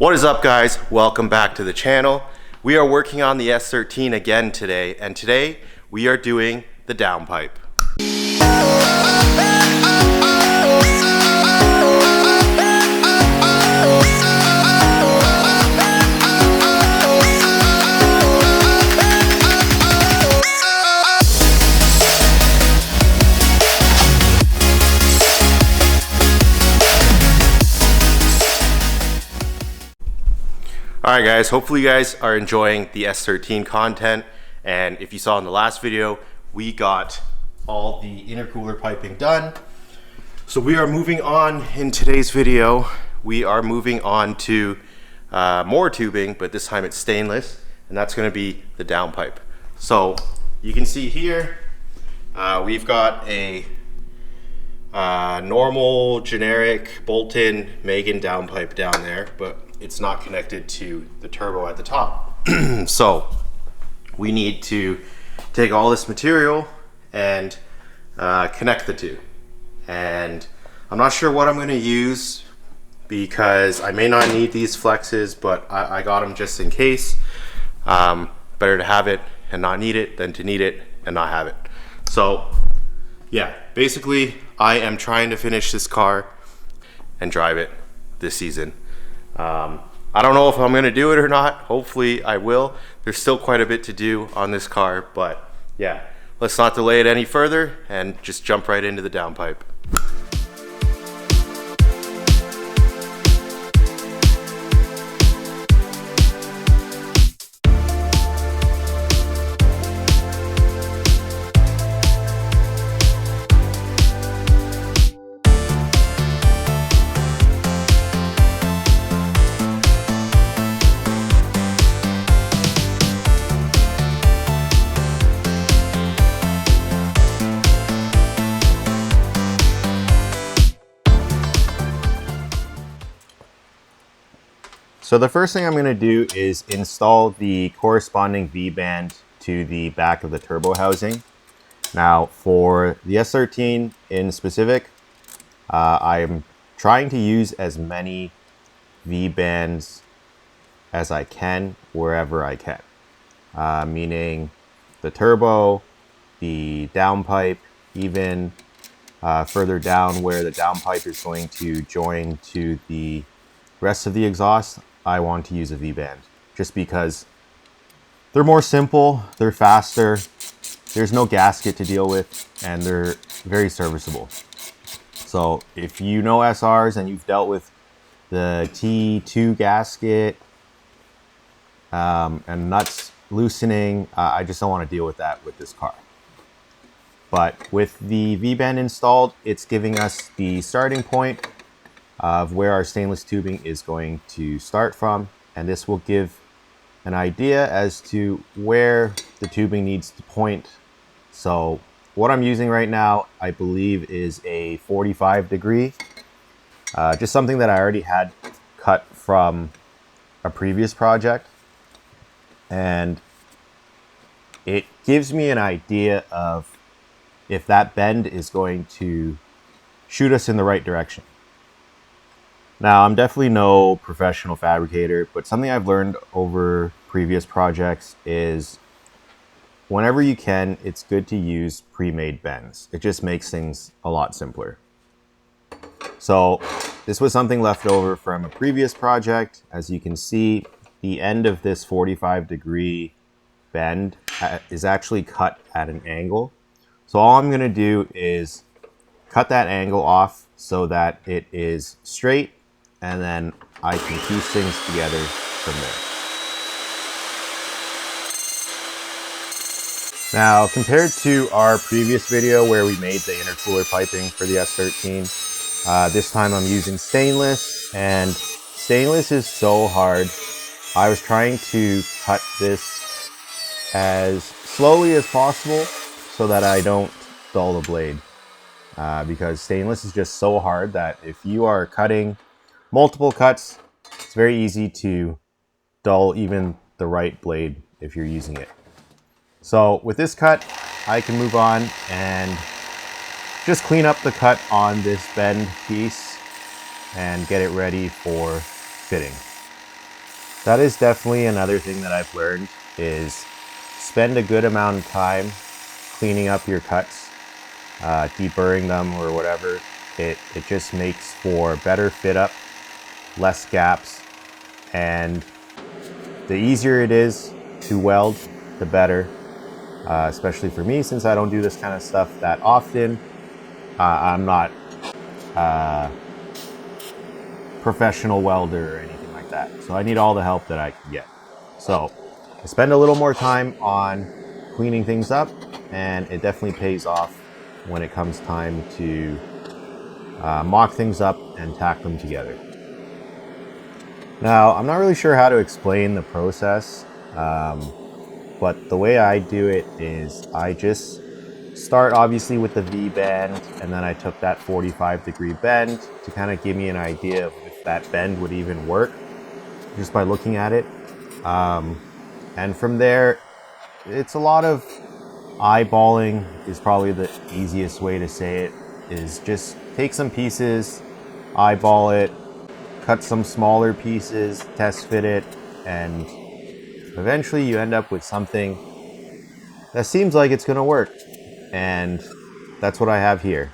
What is up, guys? Welcome back to the channel. We are working on the S13 again today, and today we are doing the downpipe. Alright guys, hopefully you guys are enjoying the S13 content, and if you saw in the last video, we got all the intercooler piping done. So we are moving on in today's video. We are moving on to more tubing, but this time it's stainless, and that's going to be the downpipe. So you can see here, we've got a normal generic bolt-in Megan downpipe down there, but it's not connected to the turbo at the top. So we need to take all this material and connect the two. And I'm not sure what I'm going to use because I may not need these flexes, but I got them just in case. Better to have it and not need it than to need it and not have it. So yeah, basically I am trying to finish this car and drive it this season. I don't know if I'm going to do it or not. Hopefully I will. There's still quite a bit to do on this car, but yeah, let's not delay it any further and just jump right into the downpipe. So the first thing I'm going to do is install the corresponding V-band to the back of the turbo housing. Now for the S13 in specific, I'm trying to use as many V-bands as I can wherever I can. Meaning the turbo, the downpipe, even further down where the downpipe is going to join to the rest of the exhaust, I want to use a V-band just because they're more simple, they're faster, there's no gasket to deal with, and they're very serviceable. So if you know SRs and you've dealt with the T2 gasket and nuts loosening, I just don't want to deal with that with this car. But with the V-band installed, it's giving us the starting point of where our stainless tubing is going to start from, and this will give an idea as to where the tubing needs to point. So what I'm using right now, I believe, is a 45 degree, just something that I already had cut from a previous project, and it gives me an idea of if that bend is going to shoot us in the right direction. Now, I'm definitely no professional fabricator, but something I've learned over previous projects is whenever you can, it's good to use pre-made bends. It just makes things a lot simpler. So this was something left over from a previous project. As you can see, the end of this 45 degree bend is actually cut at an angle. So all I'm going to do is cut that angle off so that it is straight, and then I can piece things together from there. Now, compared to our previous video where we made the intercooler piping for the S13, this time I'm using stainless, and stainless is so hard. I was trying to cut this as slowly as possible so that I don't dull the blade, because stainless is just so hard that if you are cutting multiple cuts, it's very easy to dull even the right blade if you're using it. So with this cut, I can move on and just clean up the cut on this bend piece and get it ready for fitting. That is definitely another thing that I've learned, is spend a good amount of time cleaning up your cuts, deburring them or whatever. It just makes for better fit up, less gaps, and the easier it is to weld, the better. Especially for me, since I don't do this kind of stuff that often. I'm not a professional welder or anything like that, so I need all the help that I can get. So I spend a little more time on cleaning things up, and it definitely pays off when it comes time to mock things up and tack them together. Now, I'm not really sure how to explain the process, but the way I do it is I just start obviously with the V bend, and then I took that 45-degree bend to kind of give me an idea of if that bend would even work just by looking at it. And from there, it's a lot of eyeballing is probably the easiest way to say it, is just take some pieces, eyeball it, cut some smaller pieces, test fit it, and eventually you end up with something that seems like it's going to work. And that's what I have here.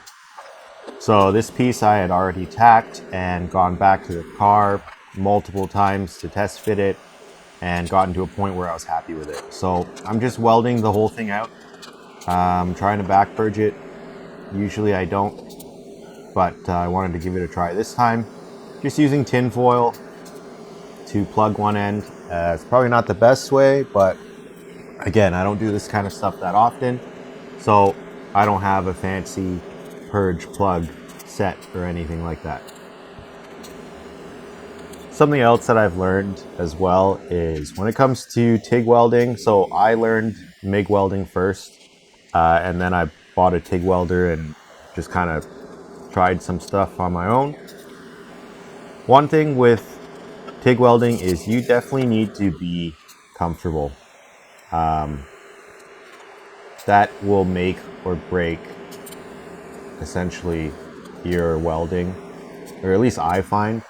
So this piece I had already tacked and gone back to the car multiple times to test fit it and gotten to a point where I was happy with it. So I'm just welding the whole thing out. Trying to back purge it. Usually I don't, but I wanted to give it a try this time. Just using tin foil to plug one end. It's probably not the best way, but again, I don't do this kind of stuff that often, so I don't have a fancy purge plug set or anything like that. Something else that I've learned as well is when it comes to TIG welding, so I learned MIG welding first, and then I bought a TIG welder and just kind of tried some stuff on my own. One thing with TIG welding is you definitely need to be comfortable. That will make or break essentially your welding, or at least I find.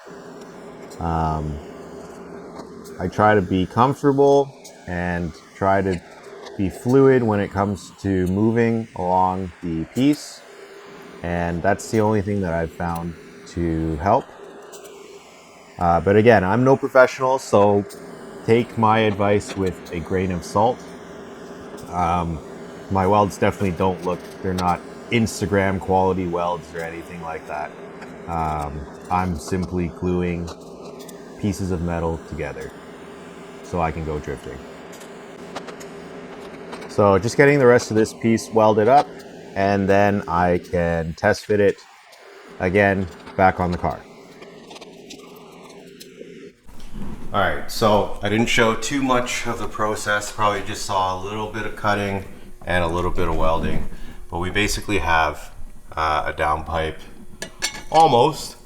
I try to be comfortable and try to be fluid when it comes to moving along the piece, and that's the only thing that I've found to help. But again, I'm no professional, so take my advice with a grain of salt. My welds definitely don't look, they're not Instagram quality welds or anything like that. I'm simply gluing pieces of metal together so I can go drifting. So just getting the rest of this piece welded up, and then I can test fit it again back on the car. All right, so I didn't show too much of the process, probably just saw a little bit of cutting and a little bit of welding, but we basically have a downpipe almost.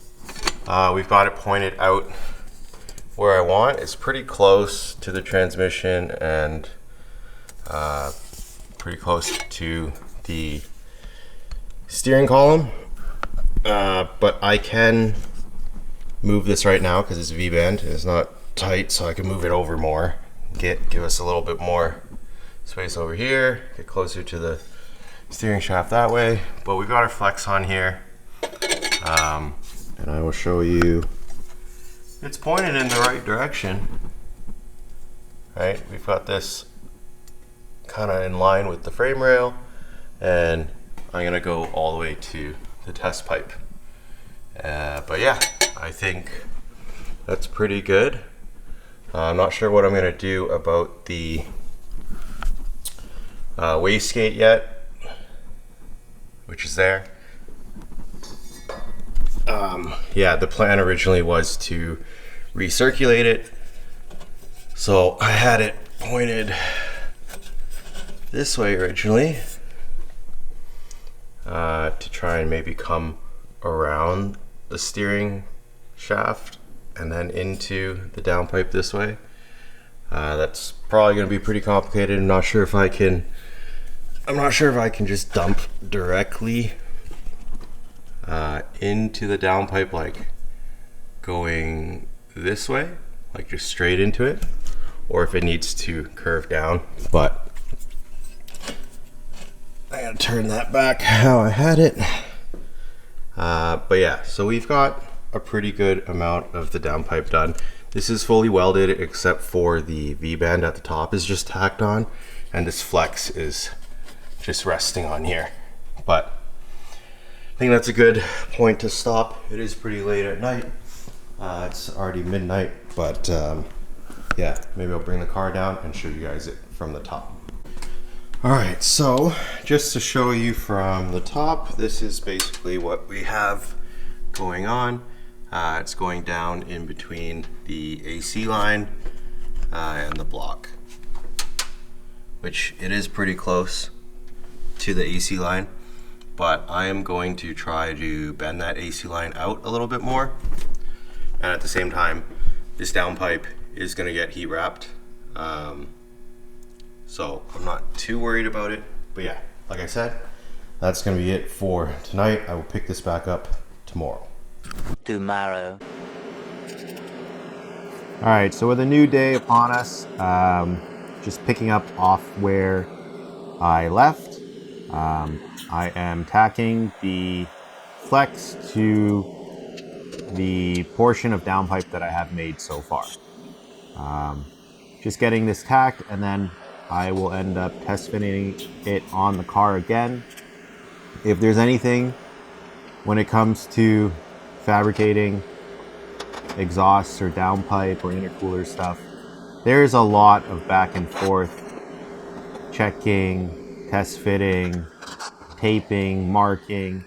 We've got it pointed out where I want. It's pretty close to the transmission and pretty close to the steering column, but I can move this right now because it's V-bend. It's not tight, so I can move it over more, give us a little bit more space over here, get closer to the steering shaft that way. But we've got our flex on here, and I will show you it's pointed in the right direction. Right, we've got this kind of in line with the frame rail, and I'm gonna go all the way to the test pipe. But yeah, I think that's pretty good. I'm not sure what I'm gonna do about the wastegate yet, which is there. Yeah, the plan originally was to recirculate it, so I had it pointed this way originally, to try and maybe come around the steering shaft and then into the downpipe this way. That's probably going to be pretty complicated. I'm not sure if I can just dump directly into the downpipe, like going this way, like just straight into it, or if it needs to curve down. But I gotta turn that back how I had it. But yeah, so we've got a pretty good amount of the downpipe done. This is fully welded except for the V-band at the top is just tacked on, and this flex is just resting on here. But I think that's a good point to stop. It is pretty late at night. It's already midnight, but yeah, maybe I'll bring the car down and show you guys it from the top. All right, so just to show you from the top, this is basically what we have going on. It's going down in between the AC line and the block, which it is pretty close to the AC line, but I am going to try to bend that AC line out a little bit more. And at the same time, this downpipe is gonna get heat wrapped. So I'm not too worried about it, but yeah, like I said, that's gonna be it for tonight. I will pick this back up tomorrow. Tomorrow. All right, so with a new day upon us, just picking up off where I left. I am tacking the flex to the portion of downpipe that I have made so far. Just getting this tacked, and then I will end up test fitting it on the car again. If there's anything when it comes to fabricating exhausts or downpipe or intercooler stuff, there's a lot of back and forth, checking, test fitting, taping, marking,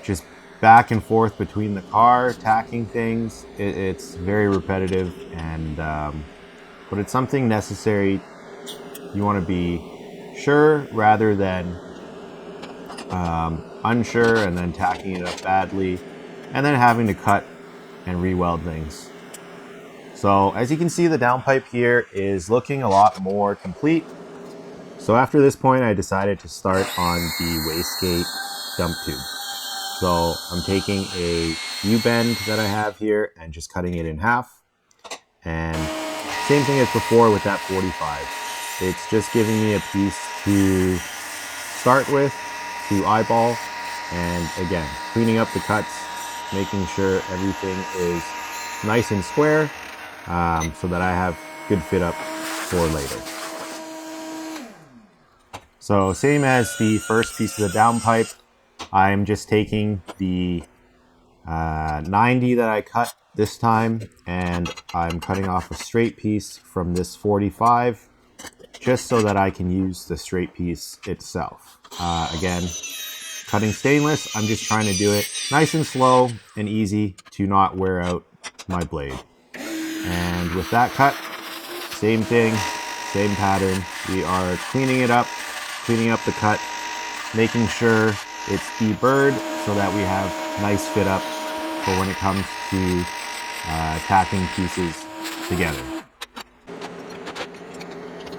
just back and forth between the car, tacking things. It's very repetitive, and but it's something necessary. You want to be sure rather than unsure and then tacking it up badly and then having to cut and re-weld things. So as you can see, the downpipe here is looking a lot more complete. So after this point, I decided to start on the wastegate dump tube. So I'm taking a U-bend that I have here and just cutting it in half. And same thing as before with that 45. It's just giving me a piece to start with, to eyeball, and again, cleaning up the cuts, making sure everything is nice and square, so that I have good fit up for later. So same as the first piece of the downpipe, I'm just taking the 90 that I cut this time, and I'm cutting off a straight piece from this 45, just so that I can use the straight piece itself. Again, cutting stainless, I'm just trying to do it nice and slow and easy to not wear out my blade. And with that cut, same thing, same pattern. We are cleaning it up, cleaning up the cut, making sure it's deburred so that we have nice fit up for when it comes to tacking pieces together.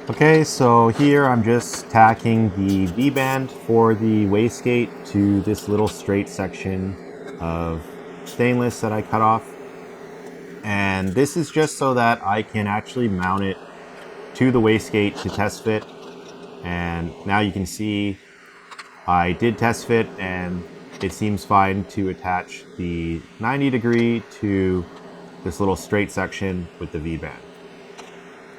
Okay, so here I'm just tacking the V-band for the wastegate to this little straight section of stainless that I cut off. And this is just so that I can actually mount it to the wastegate to test fit. And now you can see I did test fit, and it seems fine to attach the 90 degree to this little straight section with the V-band.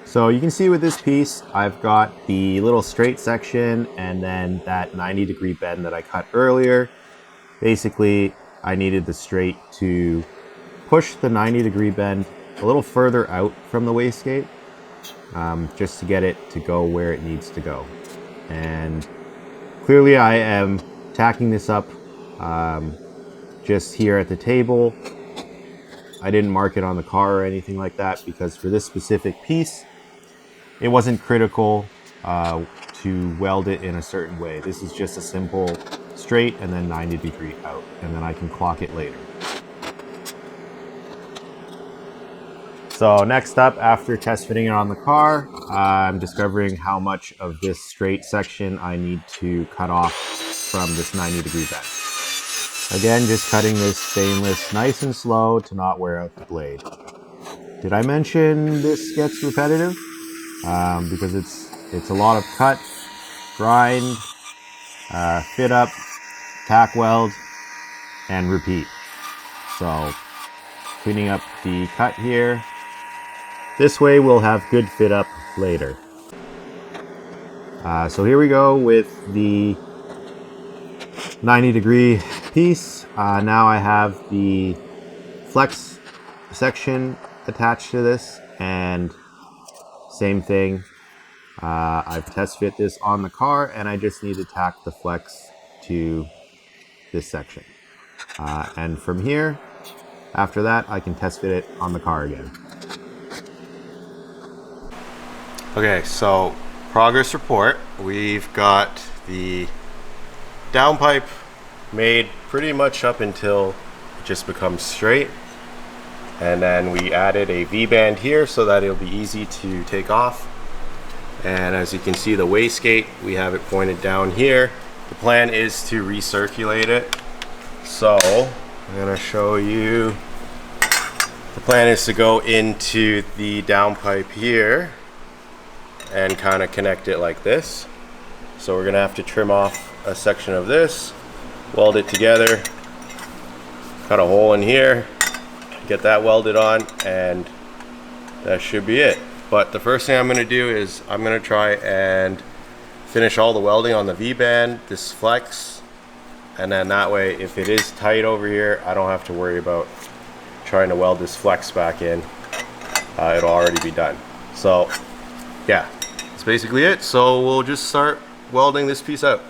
So you can see with this piece, I've got the little straight section and then that 90 degree bend that I cut earlier. Basically, I needed the straight to push the 90 degree bend a little further out from the wastegate, just to get it to go where it needs to go. And clearly I am tacking this up just here at the table. I didn't mark it on the car or anything like that, because for this specific piece, it wasn't critical to weld it in a certain way. This is just a simple straight and then 90 degree out, and then I can clock it later. So next up, after test fitting it on the car, I'm discovering how much of this straight section I need to cut off from this 90 degree bend. Again, just cutting this stainless nice and slow to not wear out the blade. Did I mention this gets repetitive? Because it's a lot of cut, grind, fit up, tack weld, and repeat. So cleaning up the cut here. This way we'll have good fit up later. So here we go with the 90-degree piece. Now I have the flex section attached to this, and same thing. I've test fit this on the car, and I just need to tack the flex to this section. And from here, after that, I can test fit it on the car again. Okay, so progress report. We've got the downpipe made pretty much up until it just becomes straight. And then we added a V-band here so that it'll be easy to take off. And as you can see, the wastegate, we have it pointed down here. The plan is to recirculate it. So I'm gonna show you. The plan is to go into the downpipe here and kind of connect it like this. So we're gonna have to trim off a section of this, weld it together, cut a hole in here, get that welded on, and that should be it. But the first thing I'm gonna do is I'm gonna try and finish all the welding on the V-band, this flex, and then that way, if it is tight over here, I don't have to worry about trying to weld this flex back in. It'll already be done. So yeah, that's basically it. So we'll just start welding this piece out.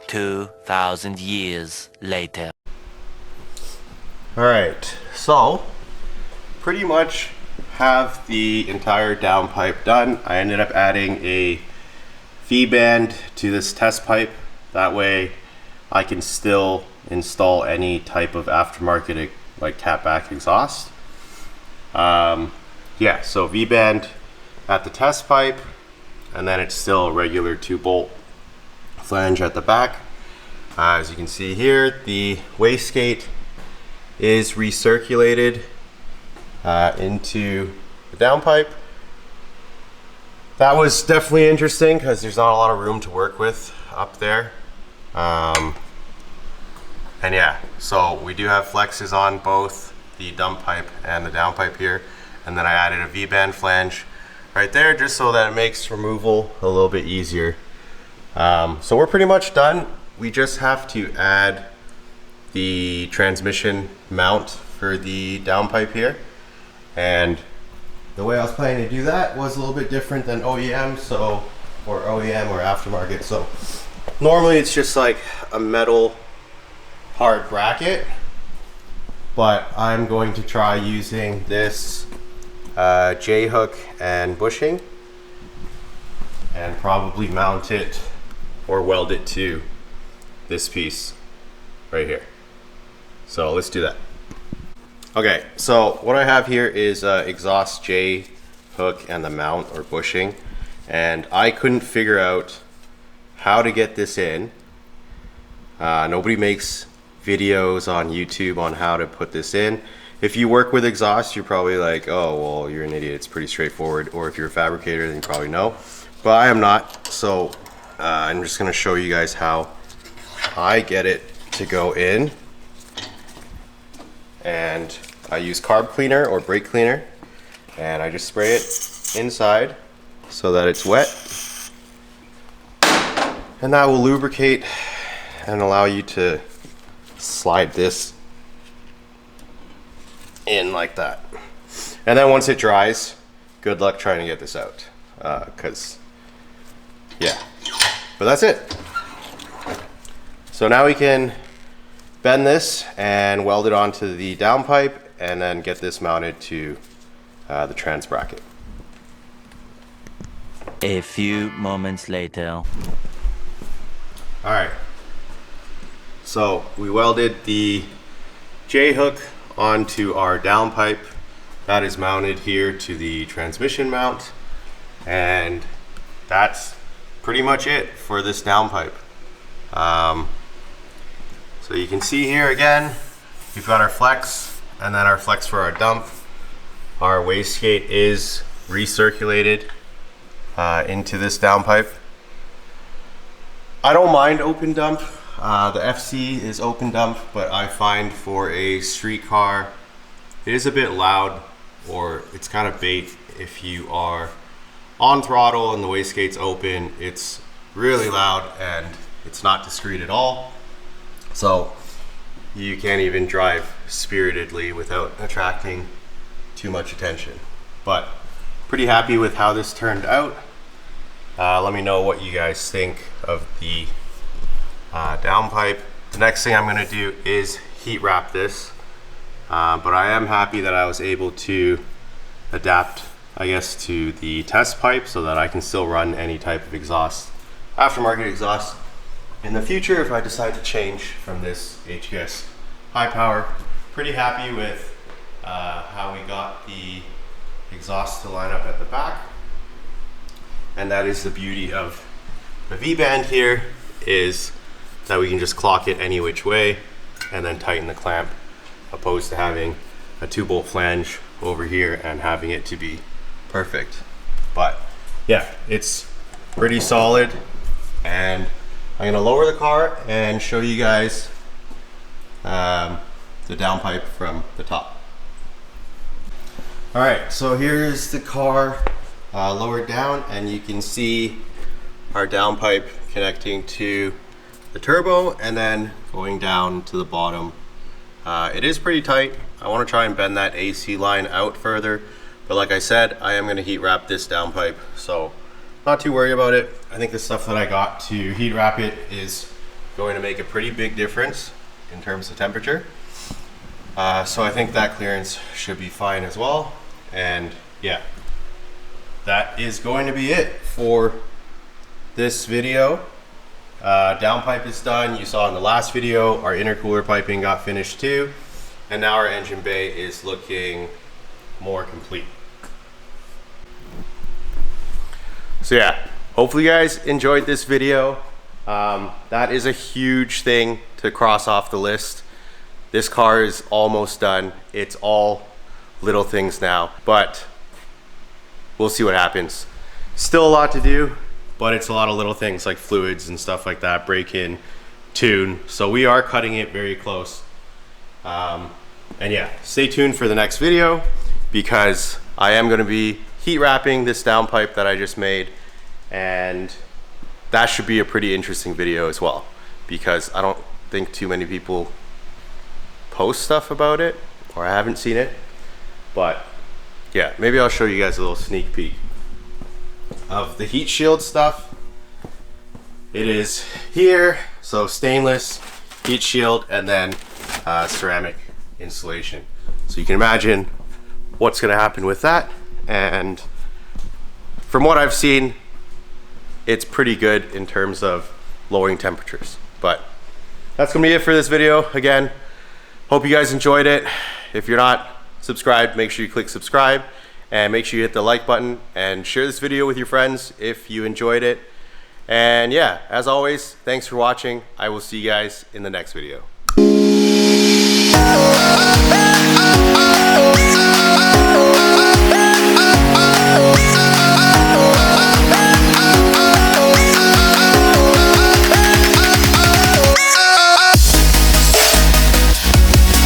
"2,000 years later." All right, so pretty much have the entire downpipe done. I ended up adding a V-band to this test pipe. That way I can still install any type of aftermarket like catback exhaust. Yeah, so V-band at the test pipe, and then it's still a regular 2-bolt flange at the back. As you can see here, the wastegate is recirculated into the downpipe. That was definitely interesting because there's not a lot of room to work with up there. And yeah, so we do have flexes on both the dump pipe and the downpipe here. And then I added a V-band flange right there just so that it makes removal a little bit easier. So we're pretty much done. We just have to add the transmission mount for the downpipe here. And the way I was planning to do that was a little bit different than OEM, or OEM or aftermarket. So normally it's just like a metal hard bracket, but I'm going to try using this J-hook and bushing and probably mount it or weld it to this piece right here. So let's do that. Okay, so what I have here is exhaust J-hook and the mount or bushing, and I couldn't figure out how to get this in. Nobody makes videos on YouTube on how to put this in. If you work with exhaust, you're probably like, oh, well, you're an idiot, it's pretty straightforward. Or if you're a fabricator, then you probably know. But I am not, so I'm just gonna show you guys how I get it to go in. And I use carb cleaner or brake cleaner, and I just spray it inside so that it's wet. And that will lubricate and allow you to slide this in like that. And then once it dries, good luck trying to get this out, because yeah, but that's it. So now we can bend this and weld it onto the downpipe and then get this mounted to the trans bracket. A few moments later. All right, so we welded the J-hook onto our downpipe. That is mounted here to the transmission mount, and that's pretty much it for this downpipe. So you can see here again, we've got our flex and then our flex for our dump. Our wastegate is recirculated into this downpipe. I don't mind open dump. The FC is open dump, but I find for a street car, it is a bit loud, or it's kind of bait if you are on throttle and the wastegate's open. It's really loud and it's not discreet at all. So you can't even drive spiritedly without attracting too much attention. But pretty happy with how this turned out. Let me know what you guys think of the downpipe. The next thing I'm going to do is heat wrap this, but I am happy that I was able to adapt, I guess, to the test pipe so that I can still run any type of exhaust, aftermarket exhaust, in the future if I decide to change from this HQS high power. Pretty happy with how we got the exhaust to line up at the back. And that is the beauty of the V-band here, is that we can just clock it any which way and then tighten the clamp, opposed to having a 2-bolt flange over here and having it to be perfect. But yeah, it's pretty solid, and I'm gonna lower the car and show you guys the downpipe from the top. All right, so here's the car lowered down, and you can see our downpipe connecting to the turbo and then going down to the bottom. It is pretty tight. I want to try and bend that AC line out further, but like I said, I am going to heat wrap this downpipe, so not too worried about it. I think the stuff that I got to heat wrap it is going to make a pretty big difference in terms of temperature. So I think that clearance should be fine as well. And yeah, that is going to be it for this video. Downpipe is done. You saw in the last video our intercooler piping got finished too, and now our engine bay is looking more complete. So yeah, hopefully you guys enjoyed this video. That is a huge thing to cross off the list. This car is almost done. It's all little things now, but we'll see what happens. Still a lot to do, but it's a lot of little things like fluids and stuff like that, break in, tune. So we are cutting it very close. And yeah, stay tuned for the next video, because I am going to be heat wrapping this downpipe that I just made, and that should be a pretty interesting video as well, because I don't think too many people post stuff about it, or I haven't seen it. But yeah, maybe I'll show you guys a little sneak peek of the heat shield stuff. It is here, so stainless heat shield, and then ceramic insulation. So you can imagine what's going to happen with that. And from what I've seen, it's pretty good in terms of lowering temperatures. But that's going to be it for this video. Again, hope you guys enjoyed it. If you're not subscribed, make sure you click subscribe and make sure you hit the like button and share this video with your friends if you enjoyed it. And yeah, as always, thanks for watching. I will see you guys in the next video.